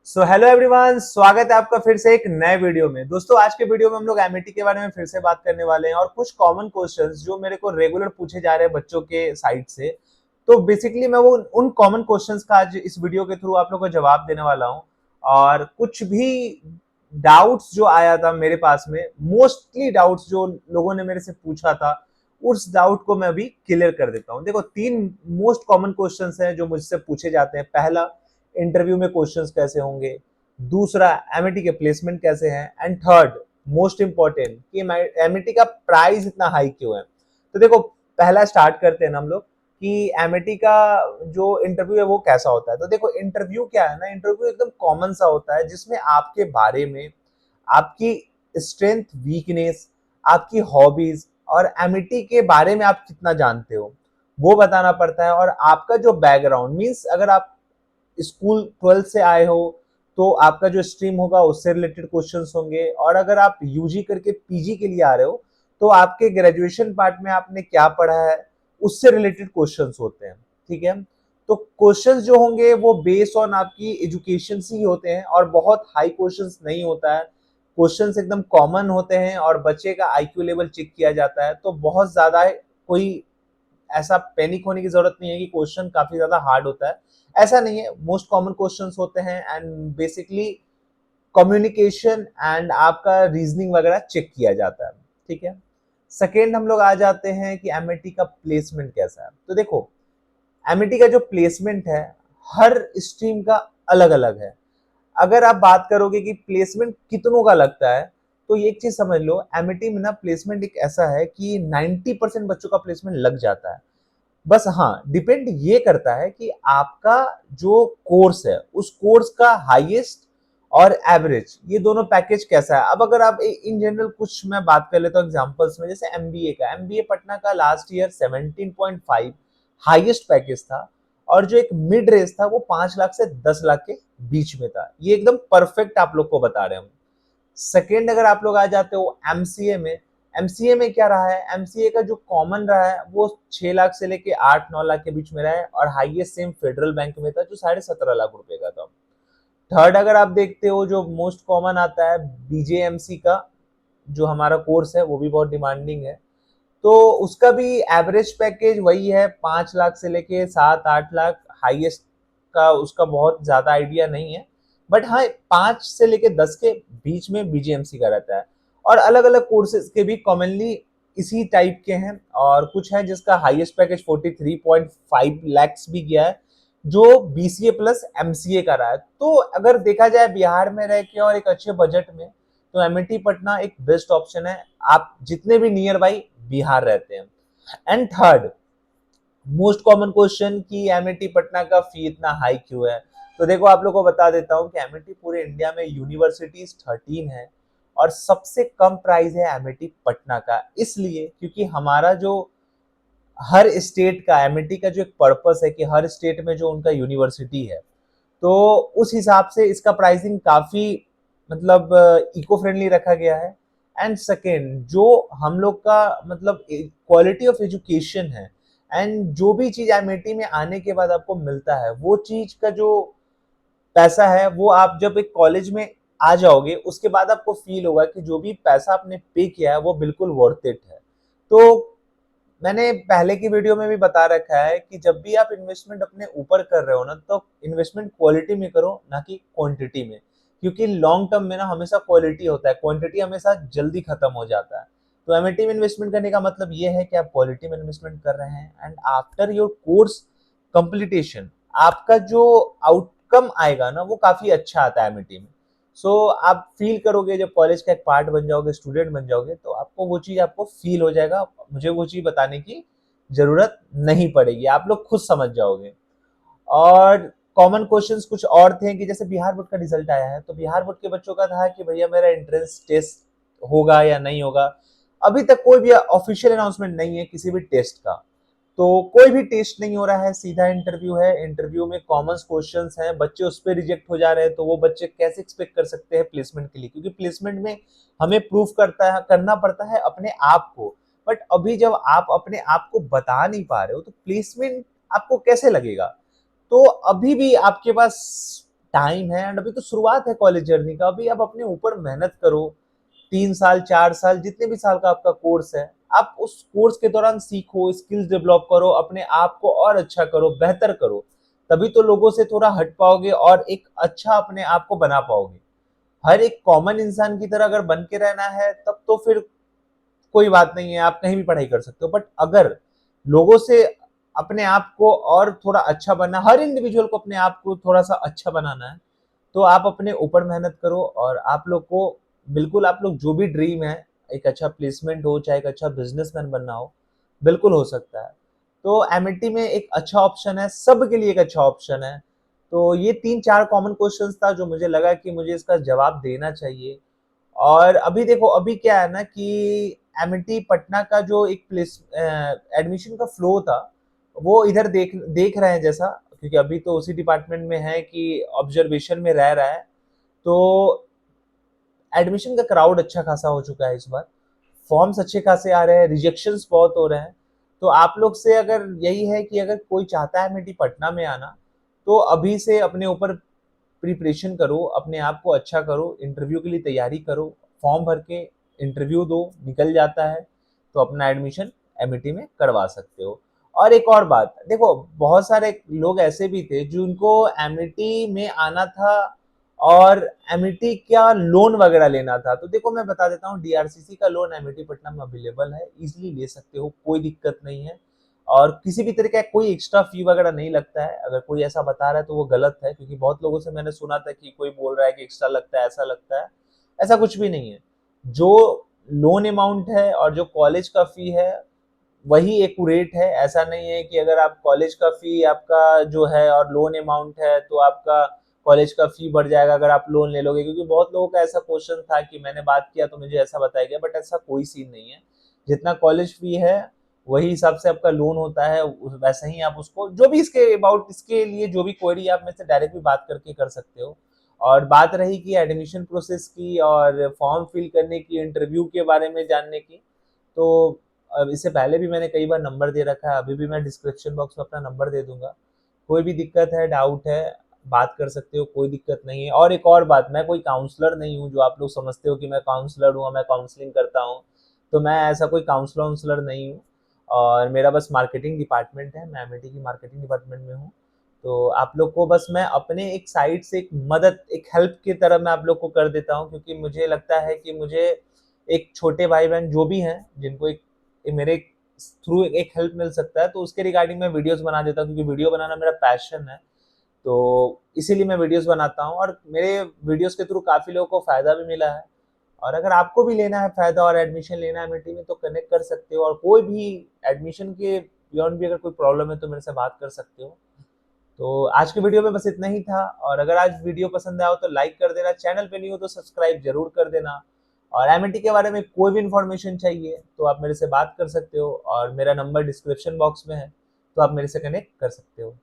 So hello everyone, स्वागत है आपका फिर से एक नए वीडियो में। दोस्तों, आज के वीडियो में हम लोग एमिटी के बारे में फिर से बात करने वाले हैं और कुछ कॉमन क्वेश्चंस जो मेरे को रेगुलर पूछे जा रहे हैं बच्चों के साइड से। तो बेसिकली मैं वो उन कॉमन क्वेश्चंस का आज इस वीडियो के थ्रू आप लोग को जवाब देने वाला हूँ। और कुछ भी डाउट्स जो आया था मेरे पास में, मोस्टली डाउट्स जो लोगों ने मेरे से पूछा था, उस डाउट को मैं अभी क्लियर कर देता हूँ। देखो, तीन मोस्ट कॉमन क्वेश्चंस हैं जो मुझसे पूछे जाते हैं। पहला, इंटरव्यू में क्वेश्चंस कैसे होंगे। दूसरा, एमिटी के प्लेसमेंट कैसे हैं। एंड थर्ड, मोस्ट इंपॉर्टेंट, कि एमिटी का प्राइस इतना हाई क्यों है। तो देखो, पहला स्टार्ट करते हैं हम लोग कि एमिटी का जो इंटरव्यू है वो कैसा होता है। तो देखो, इंटरव्यू क्या है ना, इंटरव्यू एकदम कॉमन सा होता है जिसमें आपके बारे में, आपकी स्ट्रेंथ, वीकनेस, आपकी हॉबीज और एमिटी के बारे में आप कितना जानते हो वो बताना पड़ता है। और आपका जो बैकग्राउंड, मीन्स अगर आप स्कूल 12th से आए हो तो आपका जो स्ट्रीम होगा उससे रिलेटेड क्वेश्चंस होंगे। और अगर आप यूजी करके पीजी के लिए आ रहे हो तो आपके ग्रेजुएशन पार्ट में आपने क्या पढ़ा है उससे रिलेटेड क्वेश्चंस होते हैं। ठीक है, तो क्वेश्चंस जो होंगे वो बेस्ड ऑन आपकी एजुकेशन से ही होते हैं और बहुत हाई क्वेश्चंस नहीं होता है। क्वेश्चंस एकदम कॉमन होते हैं और बच्चे का आईक्यू लेवल चेक किया जाता है। तो बहुत ज्यादा कोई ऐसा पैनिक होने की जरूरत नहीं है कि क्वेश्चन काफी ज्यादा हार्ड होता है। ऐसा नहीं है, मोस्ट कॉमन क्वेश्चंस होते हैं एंड बेसिकली कम्युनिकेशन एंड आपका रीजनिंग वगैरह चेक किया जाता है। ठीक है, सेकेंड हम लोग आ जाते हैं कि एमएटी का प्लेसमेंट कैसा है। तो देखो, एमएटी का जो प्लेसमेंट है हर स्ट्रीम का अलग अलग है। अगर आप बात करोगे कि प्लेसमेंट कितनों का लगता है, तो ये एक चीज समझ लो, एमएटी में ना प्लेसमेंट एक ऐसा है कि 90% बच्चों का प्लेसमेंट लग जाता है। बस हाँ, डिपेंड ये करता है कि आपका जो कोर्स है उस कोर्स का हाईएस्ट और एवरेज, ये दोनों पैकेज कैसा है। अब अगर आप इन जनरल कुछ मैं बात कर लेता हूँ एग्जांपल्स में, जैसे एमबीए का, एमबीए पटना का लास्ट ईयर 17.5 हाईएस्ट पैकेज था और जो एक मिड रेंज था वो 5 लाख से 10 लाख के बीच में था। ये एकदम परफेक्ट आप लोग को बता रहे हैं हम। सेकेंड, अगर आप लोग आ जाते हो एमसीए में, एमसीए में क्या रहा है, एमसीए का जो कॉमन रहा है वो 6 लाख से लेके 8-9 लाख के बीच में रहा है और हाईएस्ट सेम फेडरल बैंक में था जो 17.5 लाख रुपए का था। थर्ड, अगर आप देखते हो जो मोस्ट कॉमन आता है बीजेएमसी का, जो हमारा कोर्स है वो भी बहुत डिमांडिंग है। तो उसका भी एवरेज पैकेज वही है 5 लाख से लेके 7-8 लाख। हाईएस्ट का उसका बहुत ज्यादा आइडिया नहीं है, बट हाँ 5 से लेके 10 के बीच में बीजेएमसी का रहता है। और अलग अलग कोर्सेज के भी कॉमनली इसी टाइप के हैं और कुछ है जिसका हाईएस्ट पैकेज 43.5 लैक्स भी गया है, जो बीसीए प्लस एमसीए का रहा है। तो अगर देखा जाए बिहार में रह के और एक अच्छे बजट में, तो एमआईटी पटना एक बेस्ट ऑप्शन है, आप जितने भी नियर बाई बिहार रहते हैं। And third, most common question कि एमआईटी पटना का फी इतना हाई क्यों है। तो देखो, आप लोगों को बता देता हूँ कि एमआईटी पूरे इंडिया में यूनिवर्सिटीज 13 है और सबसे कम प्राइस है एमआईटी पटना का, इसलिए क्योंकि हमारा जो हर स्टेट का, एमआईटी का जो एक पर्पस है कि हर स्टेट में जो उनका यूनिवर्सिटी है, तो उस हिसाब से इसका प्राइसिंग काफी मतलब इको फ्रेंडली रखा गया है। एंड सेकेंड, जो हम लोग का मतलब क्वालिटी ऑफ एजुकेशन है एंड जो भी चीज एमआईटी में आने के बाद आपको मिलता है, वो चीज का जो पैसा है वो आप जब एक कॉलेज में आ जाओगे उसके बाद आपको फील होगा कि जो भी पैसा आपने पे किया है वो बिल्कुल वर्थ इट है। तो मैंने पहले की वीडियो में भी बता रखा है कि जब भी आप इन्वेस्टमेंट अपने ऊपर कर रहे हो ना, तो इन्वेस्टमेंट क्वालिटी में करो ना कि क्वांटिटी में, क्योंकि लॉन्ग टर्म में ना हमेशा क्वालिटी होता है, क्वांटिटी हमेशा जल्दी खत्म हो जाता है। तो एमआईटी में इन्वेस्टमेंट करने का मतलब ये है कि आप क्वालिटी में इन्वेस्टमेंट कर रहे हैं and after your course completion आपका जो आउटकम आएगा ना वो काफी अच्छा आता है एमआईटी में। सो आप फील करोगे जब कॉलेज का एक पार्ट बन जाओगे, स्टूडेंट बन जाओगे, तो आपको वो चीज आपको फील हो जाएगा। मुझे वो चीज बताने की जरूरत नहीं पड़ेगी, आप लोग खुद समझ जाओगे। और कॉमन क्वेश्चंस कुछ और थे कि जैसे बिहार बोर्ड का रिजल्ट आया है, तो बिहार बोर्ड के बच्चों का था कि भैया मेरा एंट्रेंस टेस्ट होगा या नहीं होगा। अभी तक कोई भी ऑफिशियल अनाउंसमेंट नहीं है किसी भी टेस्ट का, तो कोई भी टेस्ट नहीं हो रहा है, सीधा इंटरव्यू है। इंटरव्यू में कॉमन क्वेश्चंस हैं, बच्चे उस पर रिजेक्ट हो जा रहे हैं, तो वो बच्चे कैसे एक्सपेक्ट कर सकते हैं प्लेसमेंट के लिए, क्योंकि प्लेसमेंट में हमें प्रूफ करना पड़ता है अपने आप को। बट अभी जब आप अपने आप को बता नहीं पा रहे हो तो प्लेसमेंट आपको कैसे लगेगा। तो अभी भी आपके पास टाइम है एंड अभी तो शुरुआत है कॉलेज जर्नी का। अभी आप अपने ऊपर मेहनत करो, 3 साल 4 साल जितने भी साल का आपका कोर्स है, आप उस कोर्स के दौरान सीखो, स्किल्स डेवलप करो, अपने आप को और अच्छा करो, बेहतर करो। तभी तो लोगों से थोड़ा हट पाओगे और एक अच्छा अपने आप को बना पाओगे। हर एक कॉमन इंसान की तरह अगर बन के रहना है तब तो फिर कोई बात नहीं है, आप कहीं भी पढ़ाई कर सकते हो। बट अगर लोगों से अपने आप को और थोड़ा अच्छा बनना, हर इंडिविजुअल को अपने आप को थोड़ा सा अच्छा बनाना है, तो आप अपने ऊपर मेहनत करो और आप लोग को बिल्कुल, आप लोग जो भी ड्रीम है, एक अच्छा प्लेसमेंट हो, चाहे एक अच्छा बिजनेसमैन बनना हो, बिल्कुल हो सकता है। तो एमिटी में एक अच्छा ऑप्शन है, सबके लिए एक अच्छा ऑप्शन है। तो ये 3-4 कॉमन क्वेश्चंस था जो मुझे लगा कि मुझे इसका जवाब देना चाहिए। और अभी देखो, अभी क्या है ना कि एमिटी पटना का जो एक प्लेस एडमिशन का फ्लो था, वो इधर देख देख रहे हैं जैसा, क्योंकि अभी तो उसी डिपार्टमेंट में है कि ऑब्जर्वेशन में रह रहा है। तो एडमिशन का क्राउड अच्छा खासा हो चुका है इस बार, फॉर्म्स अच्छे खासे आ रहे हैं, रिजेक्शंस बहुत हो रहे हैं। तो आप लोग से अगर यही है कि अगर कोई चाहता है एमिटी पटना में आना, तो अभी से अपने ऊपर प्रिपरेशन करो, अपने आप को अच्छा करो, इंटरव्यू के लिए तैयारी करो, फॉर्म भर के इंटरव्यू दो, निकल जाता है तो अपना एडमिशन एमिटी में करवा सकते हो। और एक और बात देखो, बहुत सारे लोग ऐसे भी थे जिनको एमिटी में आना था और एमिटी का लोन वगैरह लेना था। तो देखो मैं बता देता हूँ, डीआरसीसी का लोन एमिटी पटना में अवेलेबल है, इजिली ले सकते हो, कोई दिक्कत नहीं है। और किसी भी तरह का कोई एक्स्ट्रा फी वगैरह नहीं लगता है। अगर कोई ऐसा बता रहा है तो वो गलत है, क्योंकि बहुत लोगों से मैंने सुना था कि कोई बोल रहा है कि एक्स्ट्रा लगता है, ऐसा लगता है। ऐसा कुछ भी नहीं है। जो लोन अमाउंट है और जो कॉलेज का फी है, वही एक्यूरेट है। ऐसा नहीं है कि अगर आप कॉलेज का फी आपका जो है और लोन अमाउंट है तो आपका कॉलेज का फी बढ़ जाएगा अगर आप लोन ले लोगे, क्योंकि बहुत लोगों का ऐसा क्वेश्चन था कि मैंने बात किया तो मुझे ऐसा बताया गया, बट ऐसा कोई सीन नहीं है। जितना कॉलेज फी है वही हिसाब से आपका लोन होता है, वैसा ही आप उसको जो भी इसके अबाउट, इसके लिए जो भी क्वेरी आप में से डायरेक्ट भी बात करके कर सकते हो। और बात रही कि एडमिशन प्रोसेस की और फॉर्म फिल करने की, इंटरव्यू के बारे में जानने की, तो अब इससे पहले भी मैंने कई बार नंबर दे रखा है, अभी भी मैं डिस्क्रिप्शन बॉक्स में अपना नंबर दे दूंगा। कोई भी दिक्कत है, डाउट है, बात कर सकते हो, कोई दिक्कत नहीं है। और एक और बात, मैं कोई काउंसलर नहीं हूँ जो आप लोग समझते हो कि मैं काउंसलर हूँ, मैं काउंसलिंग करता हूँ। तो मैं ऐसा कोई काउंसलर वाउंसलर नहीं हूँ। और मेरा बस मार्केटिंग डिपार्टमेंट है, मैं एमिटी की मार्केटिंग डिपार्टमेंट में हूँ। तो आप लोग को बस मैं अपने एक साइड से एक मदद, एक हेल्प की तरह मैं आप लोग को कर देता हूँ, क्योंकि मुझे लगता है कि मुझे एक छोटे भाई बहन जो भी हैं जिनको एक मेरे थ्रू एक हेल्प मिल सकता है, तो उसके रिगार्डिंग मैं वीडियोस बना देता हूँ, क्योंकि वीडियो बनाना मेरा पैशन है। तो इसीलिए मैं वीडियोस बनाता हूँ और मेरे वीडियोस के थ्रू काफ़ी लोगों को फ़ायदा भी मिला है। और अगर आपको भी लेना है फ़ायदा और एडमिशन लेना है एमिटी में, तो कनेक्ट कर सकते हो। और कोई भी एडमिशन के बियॉन्ड भी अगर कोई प्रॉब्लम है तो मेरे से बात कर सकते हो। तो आज के वीडियो में बस इतना ही था। और अगर आज वीडियो पसंद आया हो तो लाइक कर देना, चैनल पे नहीं हो तो सब्सक्राइब जरूर कर देना। और एमिटी के बारे में कोई भी इंफॉर्मेशन चाहिए तो आप मेरे से बात कर सकते हो, और मेरा नंबर डिस्क्रिप्शन बॉक्स में है, तो आप मेरे से कनेक्ट कर सकते हो।